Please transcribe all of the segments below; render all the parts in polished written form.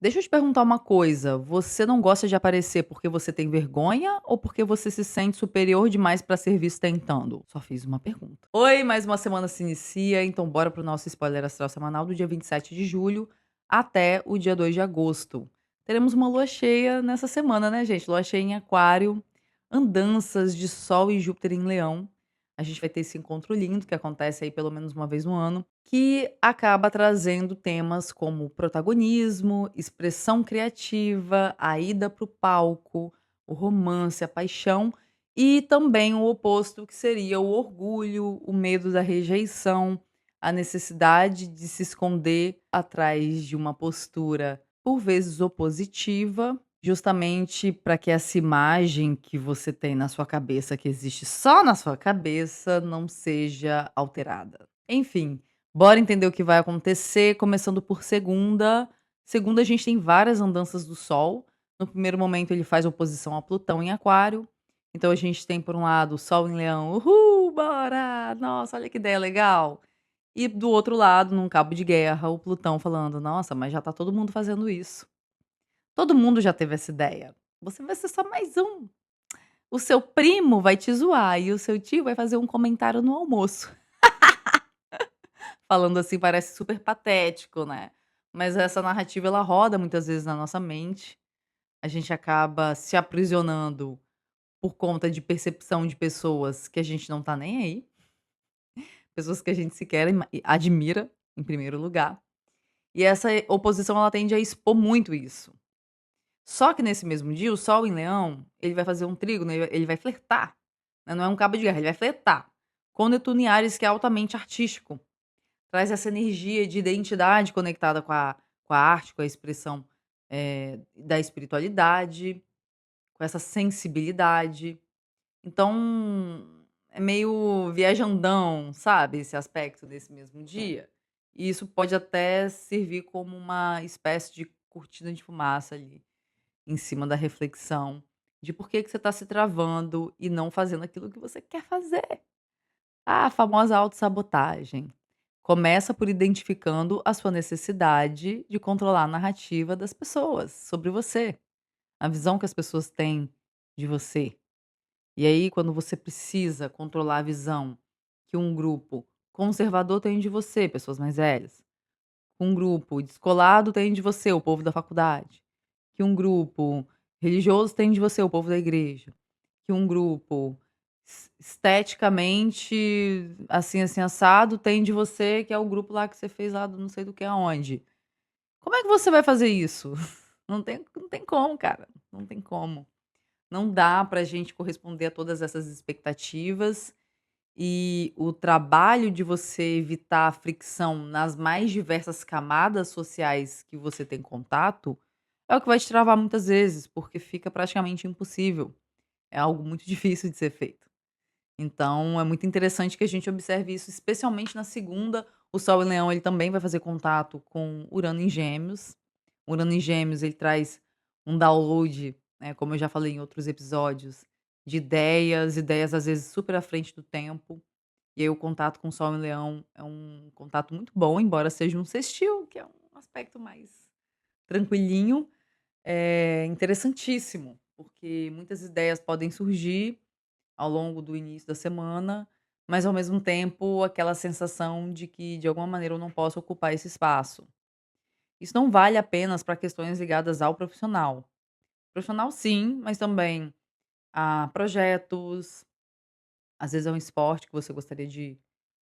Deixa eu te perguntar uma coisa, você não gosta de aparecer porque você tem vergonha ou porque você se sente superior demais para ser visto tentando? Só fiz uma pergunta. Oi, mais uma semana se inicia, então bora pro nosso spoiler astral semanal do dia 27 de julho até o dia 2 de agosto. Teremos uma lua cheia nessa semana, né, gente? Lua cheia em Aquário, andanças de Sol e Júpiter em Leão. A gente vai ter esse encontro lindo que acontece aí pelo menos uma vez no ano, que acaba trazendo temas como protagonismo, expressão criativa, a ida para o palco, o romance, a paixão e também o oposto, que seria o orgulho, o medo da rejeição, a necessidade de se esconder atrás de uma postura, por vezes opositiva, justamente para que essa imagem que você tem na sua cabeça, que existe só na sua cabeça, não seja alterada. Enfim, bora entender o que vai acontecer, começando por segunda. Segunda, a gente tem várias andanças do Sol. No primeiro momento, ele faz oposição a Plutão em Aquário. Então, a gente tem, por um lado, o Sol em Leão. Uhul, bora! Nossa, olha que ideia legal! E do outro lado, num cabo de guerra, o Plutão falando: nossa, mas já tá todo mundo fazendo isso. Todo mundo já teve essa ideia. Você vai ser só mais um. O seu primo vai te zoar e o seu tio vai fazer um comentário no almoço. Falando assim parece super patético, né. Mas essa narrativa ela roda muitas vezes na nossa mente, a gente acaba se aprisionando por conta de percepção de pessoas que a gente não tá nem aí, pessoas que a gente sequer admira, em primeiro lugar, e essa oposição ela tende a expor muito isso. Só que nesse mesmo dia o Sol em Leão, ele vai fazer um trígono, ele vai flertar, né, não é um cabo de guerra, ele vai flertar com Netuno em Áries que é altamente artístico. Traz essa energia de identidade conectada com a arte, com a expressão, da espiritualidade, com essa sensibilidade. Então, é meio viajandão, sabe, esse aspecto desse mesmo dia. E isso pode até servir como uma espécie de cortina de fumaça ali, em cima da reflexão de por que que você está se travando e não fazendo aquilo que você quer fazer. A famosa autossabotagem. Começa por identificando a sua necessidade de controlar a narrativa das pessoas sobre você, a visão que as pessoas têm de você. E aí, quando você precisa controlar a visão que um grupo conservador tem de você, pessoas mais velhas, um grupo descolado tem de você, o povo da faculdade, que um grupo religioso tem de você, o povo da igreja, que um grupo esteticamente, assim, assim, assado, tem de você, que é o grupo lá que você fez lá do não sei do que aonde. Como é que você vai fazer isso? Não tem como, cara, não tem como. Não dá pra gente corresponder a todas essas expectativas, e o trabalho de você evitar a fricção nas mais diversas camadas sociais que você tem contato, é o que vai te travar muitas vezes, porque fica praticamente impossível. É algo muito difícil de ser feito. Então, é muito interessante que a gente observe isso, especialmente na segunda. O Sol em Leão, ele também vai fazer contato com Urano em Gêmeos. Urano em Gêmeos, ele traz um download, né, como eu já falei em outros episódios, de ideias, ideias às vezes super à frente do tempo. E aí o contato com o Sol em Leão é um contato muito bom, embora seja um sextil, que é um aspecto mais tranquilinho. É interessantíssimo, porque muitas ideias podem surgir ao longo do início da semana, mas ao mesmo tempo aquela sensação de que de alguma maneira eu não posso ocupar esse espaço. Isso não vale apenas para questões ligadas ao profissional. Profissional sim, mas também a projetos, às vezes é um esporte que você gostaria de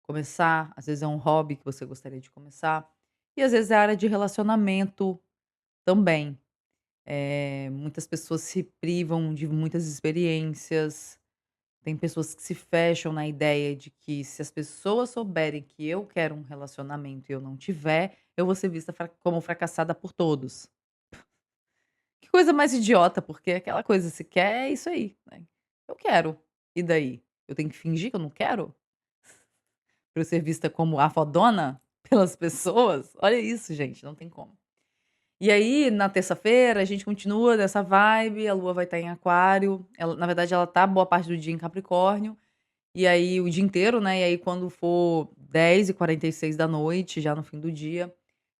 começar, às vezes é um hobby que você gostaria de começar, e às vezes é a área de relacionamento também. Muitas pessoas se privam de muitas experiências. Tem pessoas que se fecham na ideia de que se as pessoas souberem que eu quero um relacionamento e eu não tiver, eu vou ser vista como fracassada por todos. Que coisa mais idiota, porque aquela coisa, se quer, é isso aí, né. Eu quero, e daí? Eu tenho que fingir que eu não quero? Pra eu ser vista como a fodona pelas pessoas? Olha isso, gente, não tem como. E aí, na terça-feira, a gente continua nessa vibe, a lua vai estar em aquário, ela na verdade ela tá boa parte do dia em Capricórnio. E aí o dia inteiro, né, e aí quando for 10h46 da noite, já no fim do dia,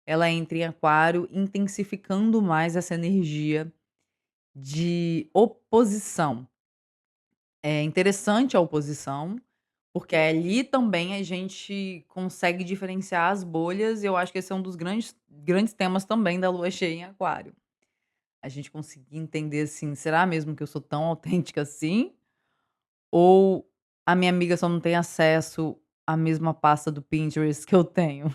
ela entra em aquário, intensificando mais essa energia de oposição. É interessante a oposição, porque ali também a gente consegue diferenciar as bolhas, e eu acho que esse é um dos grandes temas também da lua cheia em aquário. A gente conseguir entender, assim, será mesmo que eu sou tão autêntica assim? Ou a minha amiga só não tem acesso à mesma pasta do Pinterest que eu tenho?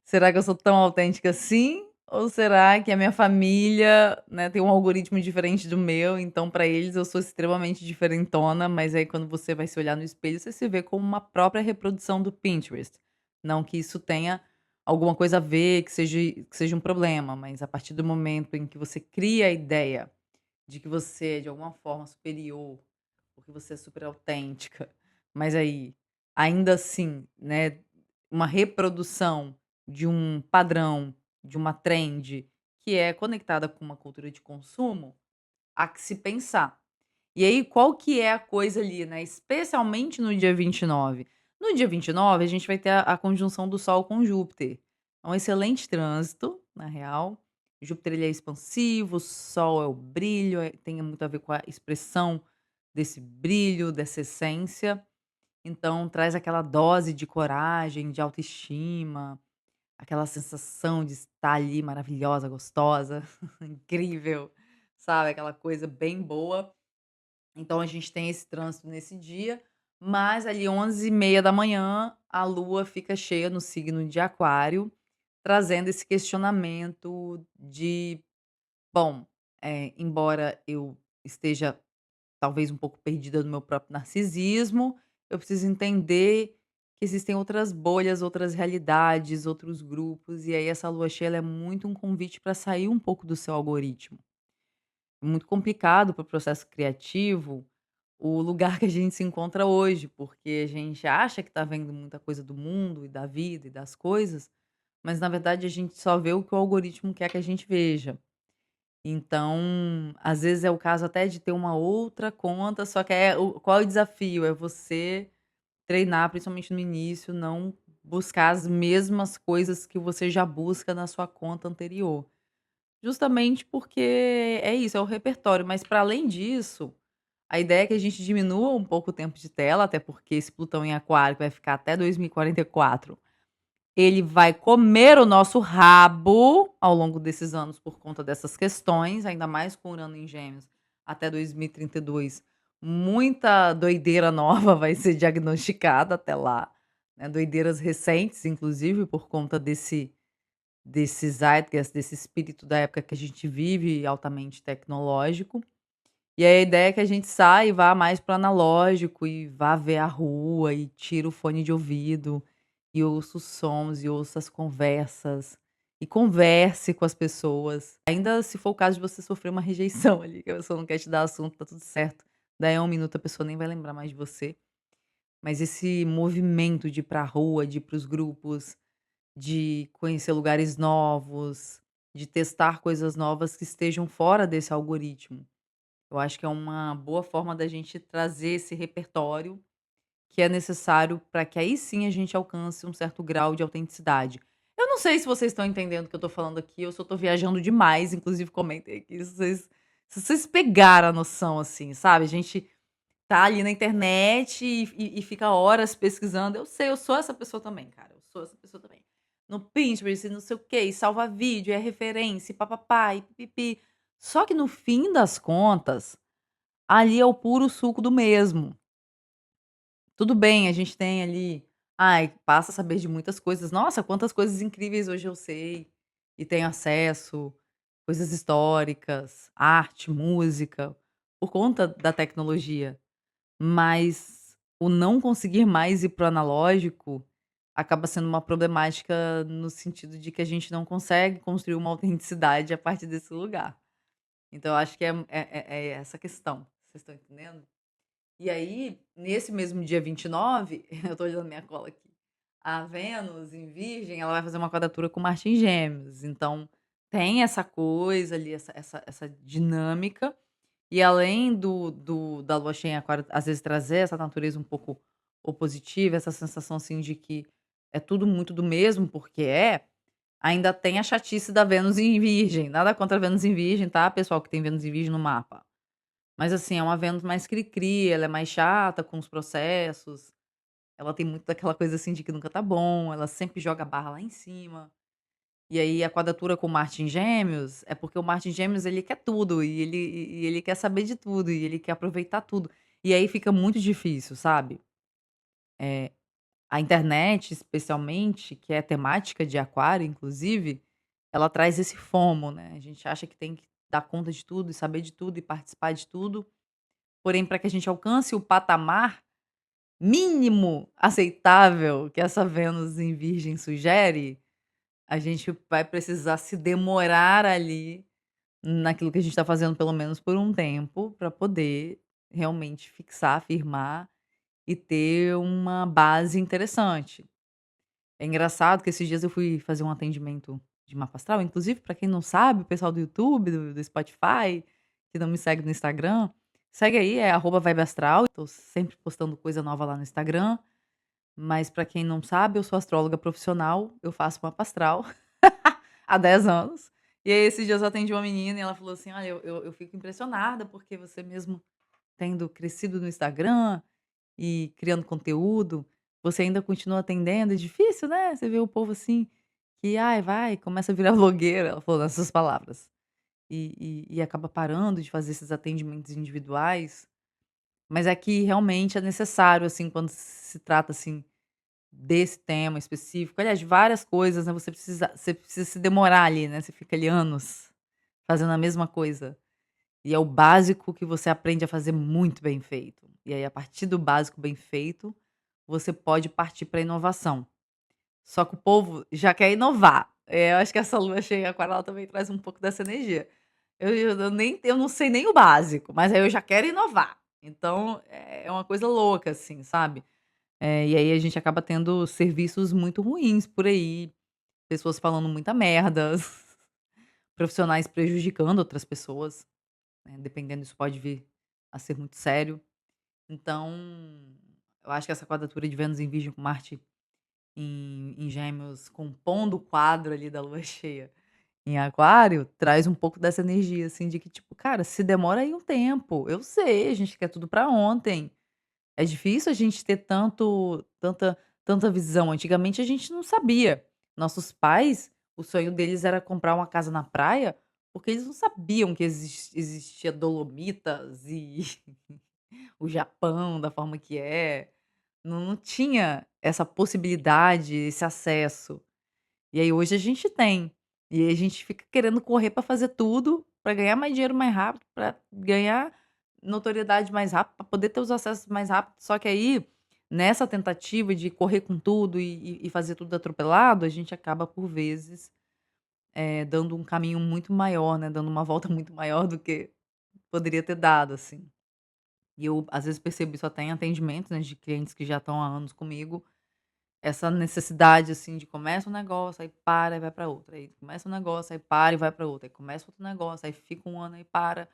Será que eu sou tão autêntica assim? Ou será que a minha família, né, tem um algoritmo diferente do meu, então para eles eu sou extremamente diferentona, mas aí quando você vai se olhar no espelho, você se vê como uma própria reprodução do Pinterest. Não que isso tenha alguma coisa a ver, que seja um problema, mas a partir do momento em que você cria a ideia de que você é de alguma forma superior, porque você é super autêntica, mas aí, ainda assim, né, uma reprodução de um padrão, de uma trend que é conectada com uma cultura de consumo, há que se pensar. E aí, qual que é a coisa ali, né, especialmente no dia 29? No dia 29 a gente vai ter a conjunção do Sol com Júpiter. É um excelente trânsito, na real. Júpiter ele é expansivo, o Sol é o brilho, tem muito a ver com a expressão desse brilho, dessa essência. Então traz aquela dose de coragem, de autoestima, aquela sensação de estar ali maravilhosa, gostosa, incrível, sabe, aquela coisa bem boa. Então a gente tem esse trânsito nesse dia, mas ali 11h30 a lua fica cheia no signo de aquário, trazendo esse questionamento de, bom, embora eu esteja talvez um pouco perdida no meu próprio narcisismo, eu preciso entender que existem outras bolhas, outras realidades, outros grupos, e aí essa lua cheia ela é muito um convite para sair um pouco do seu algoritmo. Muito complicado para o processo criativo, o lugar que a gente se encontra hoje, porque a gente acha que está vendo muita coisa do mundo e da vida e das coisas, mas na verdade a gente só vê o que o algoritmo quer que a gente veja. Então, às vezes é o caso até de ter uma outra conta, só que qual é o desafio? É você treinar, principalmente no início, não buscar as mesmas coisas que você já busca na sua conta anterior. Justamente porque é isso, é o repertório, mas para além disso, a ideia é que a gente diminua um pouco o tempo de tela, até porque esse Plutão em aquário que vai ficar até 2044, ele vai comer o nosso rabo ao longo desses anos por conta dessas questões, ainda mais com Urano em Gêmeos até 2032. Muita doideira nova vai ser diagnosticada até lá, né, doideiras recentes, inclusive, por conta desse zeitgeist, desse espírito da época que a gente vive, altamente tecnológico. E aí a ideia é que a gente saia e vá mais para o analógico e vá ver a rua e tira o fone de ouvido e ouça os sons e ouça as conversas e converse com as pessoas. Ainda se for o caso de você sofrer uma rejeição ali, que a pessoa não quer te dar assunto, tá tudo certo. Daí a 1 minuto a pessoa nem vai lembrar mais de você. Mas esse movimento de ir pra rua, de ir para os grupos, de conhecer lugares novos, de testar coisas novas que estejam fora desse algoritmo. Eu acho que é uma boa forma da gente trazer esse repertório que é necessário para que aí sim a gente alcance um certo grau de autenticidade. Eu não sei se vocês estão entendendo o que eu tô falando aqui, eu só tô viajando demais, inclusive comentem aqui se vocês pegaram a noção, assim, sabe? A gente tá ali na internet e fica horas pesquisando. Eu sei, eu sou essa pessoa também, cara. Eu sou essa pessoa também. No Pinterest, e não sei o quê, e salva vídeo, é referência, e papapá, e pipipi. Só que no fim das contas, ali é o puro suco do mesmo. Tudo bem, a gente tem ali, ai, passa a saber de muitas coisas. Nossa, quantas coisas incríveis hoje eu sei e tenho acesso, coisas históricas, arte, música, por conta da tecnologia. Mas o não conseguir mais ir para o analógico acaba sendo uma problemática no sentido de que a gente não consegue construir uma autenticidade a partir desse lugar. Então eu acho que é essa questão, vocês estão entendendo? E aí, nesse mesmo dia 29, eu tô olhando minha cola aqui, a Vênus em Virgem, ela vai fazer uma quadratura com Marte em Gêmeos, então tem essa coisa ali, essa dinâmica, e além da lua cheia em aquário, às vezes trazer essa natureza um pouco opositiva, essa sensação, assim, de que, é tudo muito do mesmo, porque ainda tem a chatice da Vênus em Virgem. Nada contra a Vênus em Virgem, tá, pessoal que tem Vênus em Virgem no mapa. Mas assim, é uma Vênus mais cri-cri, ela é mais chata com os processos, ela tem muito daquela coisa assim de que nunca tá bom, ela sempre joga a barra lá em cima. E aí a quadratura com Marte em Gêmeos, é porque o Marte em Gêmeos ele quer tudo, e ele quer saber de tudo, e ele quer aproveitar tudo. E aí fica muito difícil, sabe. Eh, a internet especialmente, que é temática de aquário inclusive, ela traz esse FOMO, né, a gente acha que tem que dar conta de tudo e saber de tudo e participar de tudo, porém para que a gente alcance o patamar mínimo aceitável que essa Vênus em Virgem sugere, a gente vai precisar se demorar ali, naquilo que a gente está fazendo pelo menos por um tempo, para poder realmente fixar, firmar e ter uma base interessante. É engraçado que esses dias eu fui fazer um atendimento de mapa astral, inclusive para quem não sabe, o pessoal do YouTube, do Spotify, que não me segue no Instagram, segue aí, é @vibeastral, tô sempre postando coisa nova lá no Instagram, mas para quem não sabe, eu sou astróloga profissional, eu faço mapa astral há 10 anos. E aí esses dias eu atendi uma menina e ela falou assim: "Olha, eu fico impressionada porque você mesmo tendo crescido no Instagram e criando conteúdo, você ainda continua atendendo, é difícil, né, você vê o povo assim que, ai, vai, começa a virar blogueira", ela falou nessas palavras, e acaba parando de fazer esses atendimentos individuais, mas é que realmente é necessário, assim, quando se trata, assim, desse tema específico, aliás, de várias coisas, né, você precisa se demorar ali, né, você fica ali anos fazendo a mesma coisa. E é o básico que você aprende a fazer muito bem feito. E aí, a partir do básico bem feito, você pode partir para inovação. Só que o povo já quer inovar. Eu acho que essa lua cheia em aquário, ela também traz um pouco dessa energia. Eu não sei nem o básico, mas aí eu já quero inovar. Então, é uma coisa louca, assim, sabe. E aí a gente acaba tendo serviços muito ruins por aí, pessoas falando muita merda, profissionais prejudicando outras pessoas, né, dependendo, isso pode vir a ser muito sério. Então, eu acho que essa quadratura de Vênus em Virgem com Marte em Gêmeos, compondo o quadro ali da lua cheia em Aquário, traz um pouco dessa energia, assim, de que tipo: "Cara, se demora aí um tempo, eu sei, a gente quer tudo pra ontem". É difícil a gente ter tanta visão. Antigamente a gente não sabia. Nossos pais, o sonho deles era comprar uma casa na praia, porque eles não sabiam que existia Dolomitas e o Japão da forma que é. Não tinha essa possibilidade, esse acesso. E aí hoje a gente tem. E aí a gente fica querendo correr para fazer tudo, para ganhar mais dinheiro mais rápido, para ganhar notoriedade mais rápido, para poder ter os acessos mais rápido. Só que aí, nessa tentativa de correr com tudo e fazer tudo atropelado, a gente acaba por vezes, dando um caminho muito maior, né, dando uma volta muito maior do que poderia ter dado, assim. E eu às vezes percebo isso até em atendimentos, né, de clientes que já estão há anos comigo, essa necessidade, assim, de começa um negócio, aí para e vai para outro, aí começa um negócio, aí para e vai para outro, aí começa outro negócio, aí fica um ano, aí para.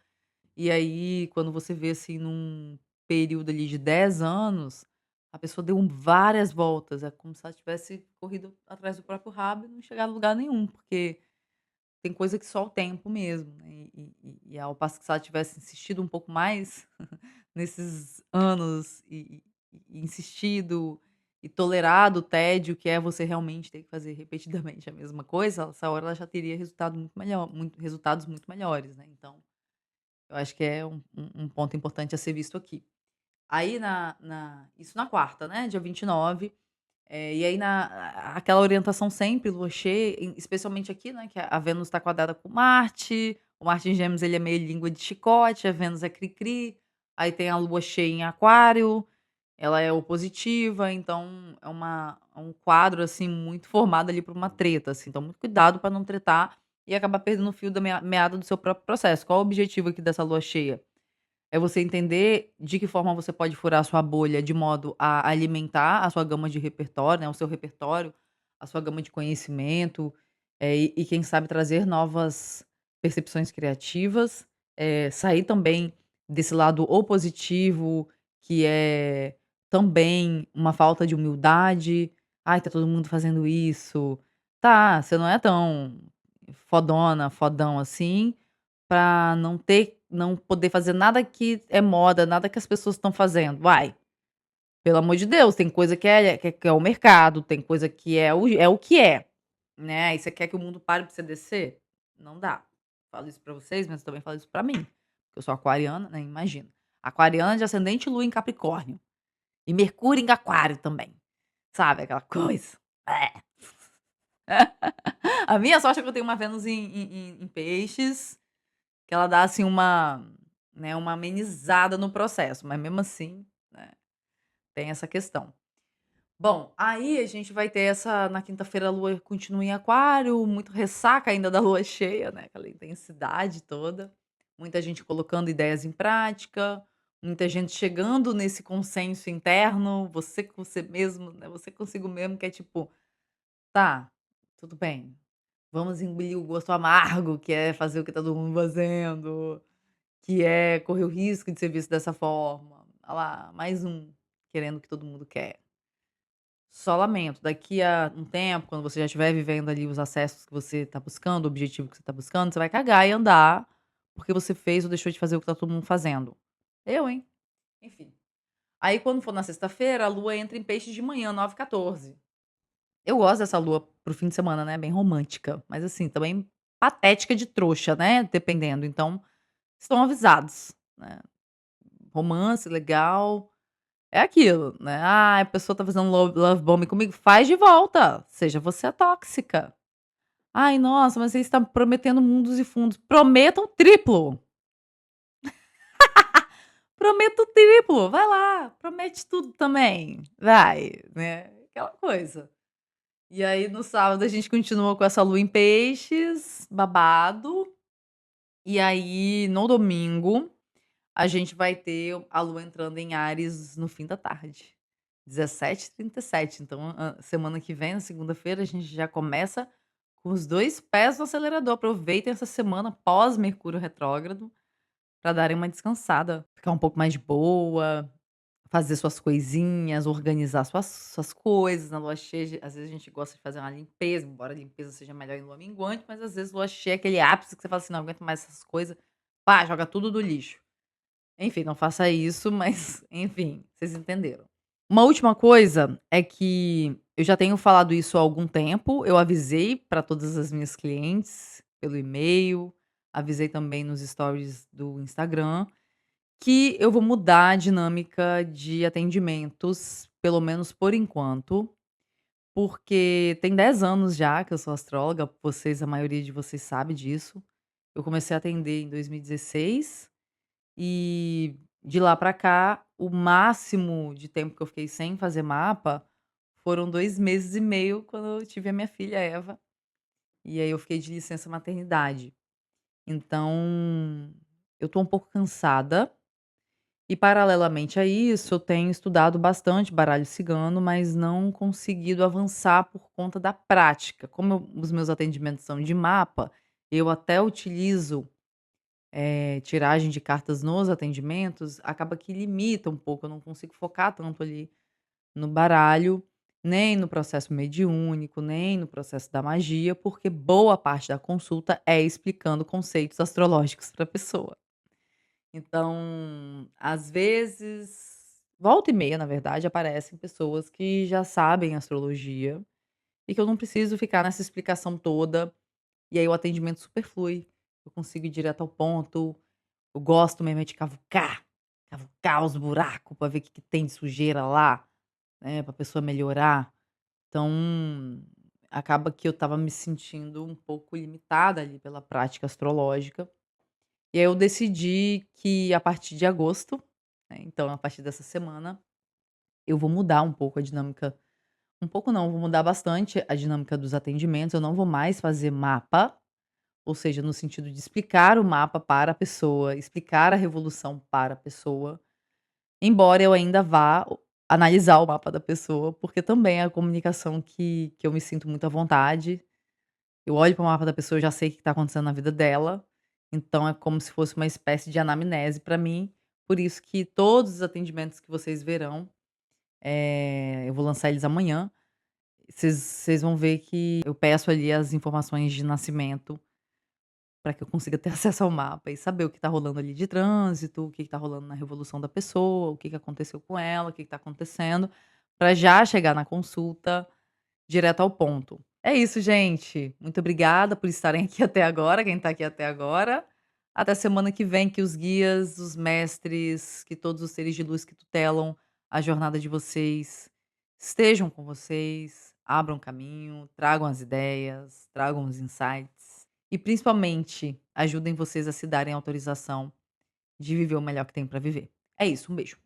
E aí, quando você vê, assim, num período ali de 10 anos, a pessoa deu várias voltas, é como se ela tivesse corrido atrás do próprio rabo e não chegar a lugar nenhum, porque tem coisa que só o tempo mesmo, né, e ao passo que se ela tivesse insistido um pouco mais nesses anos e insistido e tolerado o tédio que é você realmente ter que fazer repetidamente a mesma coisa, essa hora ela já teria resultados muito melhores, né, então, eu acho que é um ponto importante a ser visto aqui. Aí isso na quarta, né, dia 29. E aí aquela orientação sempre, lua cheia, especialmente aqui, né, que a Vênus está quadrada com Marte, o Marte em Gêmeos ele é meio língua de chicote, a Vênus é cri-cri, aí tem a lua cheia em Aquário, ela é opositiva, então é um quadro, assim, muito formado ali por uma treta, assim, então muito cuidado para não tretar e acabar perdendo o fio da meada do seu próprio processo. Qual o objetivo aqui dessa lua cheia? É você entender de que forma você pode furar a sua bolha de modo a alimentar a sua gama de repertório, né, o seu repertório, a sua gama de conhecimento, e quem sabe trazer novas percepções criativas, sair também desse lado opositivo, que é também uma falta de humildade. "Ai, tá todo mundo fazendo isso". Tá, você não é tão fodona, fodão assim, pra não poder fazer nada que é moda, nada que as pessoas estão fazendo. Vai, pelo amor de Deus, tem coisa que é o mercado, tem coisa que é o que é, né. Aí você quer que o mundo pare pra você descer? Não dá. Falo isso pra vocês, mas também falo isso pra mim, porque eu sou aquariana, né, imagina. Aquariana de ascendente Lua em Capricórnio e Mercúrio em Aquário também, sabe, aquela coisa. É. A minha sorte é que eu tenho uma Vênus em Peixes, que ela dá, assim, uma amenizada no processo, mas mesmo assim, né, tem essa questão. Bom, aí a gente vai ter essa na quinta-feira a lua continua em aquário, muito ressaca ainda da lua cheia, né, aquela intensidade toda, muita gente colocando ideias em prática, muita gente chegando nesse consenso interno, você com você mesmo, né, você consigo mesmo que é tipo: "Tá, tudo bem, vamos engolir o gosto amargo que é fazer o que tá todo mundo fazendo, que é correr o risco de ser visto dessa forma. Ah lá, mais um querendo o que todo mundo quer. Só lamento, daqui a um tempo, quando você já estiver vivendo ali os acessos que você tá buscando, o objetivo que você tá buscando, você vai cagar e andar, porque você fez ou deixou de fazer o que tá todo mundo fazendo. Eu, hein? Enfim. Aí quando for na sexta-feira, a lua entra em peixes de manhã, 9h14. Eu gosto dessa lua para o fim de semana, né, bem romântica, mas assim, também patética de trouxa, né, dependendo, então estão avisados, né. Romance legal, é aquilo, né, "Ah, a pessoa tá fazendo love bombing comigo", faz de volta, seja você a tóxica. "Ai, nossa, mas você está prometendo mundos e fundos", prometa o triplo, prometa o triplo, vai lá, promete tudo também, vai, né, aquela coisa. E aí no sábado a gente continua com essa lua em peixes, babado, e aí no domingo a gente vai ter a lua entrando em Áries no fim da tarde, 17h37. Então semana que vem, na segunda-feira, a gente já começa com os 2 pés no acelerador. Aproveitem essa semana pós Mercúrio retrógrado para darem uma descansada, ficar um pouco mais de boa, fazer suas coisinhas, organizar suas coisas. Na lua cheia, às vezes a gente gosta de fazer uma limpeza, embora a limpeza seja melhor em lua minguante, mas às vezes lua cheia é aquele ápice que você fala assim: "Não aguento mais essas coisas", pá, joga tudo do lixo. Enfim, não faça isso, mas enfim, vocês entenderam. Uma última coisa é que eu já tenho falado isso há algum tempo, eu avisei para todas as minhas clientes pelo e-mail, avisei também nos stories do Instagram, que eu vou mudar a dinâmica de atendimentos, pelo menos por enquanto, porque tem 10 anos já que eu sou astróloga, vocês a maioria de vocês sabe disso. Eu comecei a atender em 2016 e de lá pra cá, o máximo de tempo que eu fiquei sem fazer mapa foram 2 meses e meio quando eu tive a minha filha Eva, e aí eu fiquei de licença maternidade. Então, eu tô um pouco cansada e paralelamente a isso, eu tenho estudado bastante baralho cigano, mas não conseguido avançar por conta da prática. Como os meus atendimentos são de mapa, eu até utilizo, tiragem de cartas nos atendimentos, acaba que limita um pouco, eu não consigo focar tanto ali no baralho, nem no processo mediúnico, nem no processo da magia, porque boa parte da consulta é explicando conceitos astrológicos para a pessoa. Então, às vezes, volta e meia, na verdade, aparecem pessoas que já sabem astrologia e que eu não preciso ficar nessa explicação toda, e aí o atendimento super flui, eu consigo ir direto ao ponto, eu gosto mesmo é de cavucar, cavucar os buracos para ver o que que tem de sujeira lá, né, pra pessoa melhorar. Então, acaba que eu estava me sentindo um pouco limitada ali pela prática astrológica. E aí eu decidi que a partir de agosto, né, então a partir dessa semana, eu vou mudar um pouco a dinâmica, um pouco não, vou mudar bastante a dinâmica dos atendimentos, eu não vou mais fazer mapa, ou seja, no sentido de explicar o mapa para a pessoa, explicar a revolução para a pessoa, embora eu ainda vá analisar o mapa da pessoa, porque também é a comunicação que eu me sinto muito à vontade. Eu olho para o mapa da pessoa, eu já sei o que está acontecendo na vida dela, então é como se fosse uma espécie de anamnese para mim, por isso que todos os atendimentos que vocês verão, eu vou lançar eles amanhã, vocês vão ver que eu peço ali as informações de nascimento para que eu consiga ter acesso ao mapa e saber o que tá rolando ali de trânsito, o que que tá rolando na revolução da pessoa, o que que aconteceu com ela, o que que tá acontecendo, para já chegar na consulta direto ao ponto. É isso, gente. Muito obrigada por estarem aqui até agora, quem tá aqui até agora. Até semana que vem, que os guias, os mestres, que todos os seres de luz que tutelam a jornada de vocês estejam com vocês, abram caminho, tragam as ideias, tragam os insights e principalmente ajudem vocês a se darem autorização de viver o melhor que tem para viver. É isso, um beijo.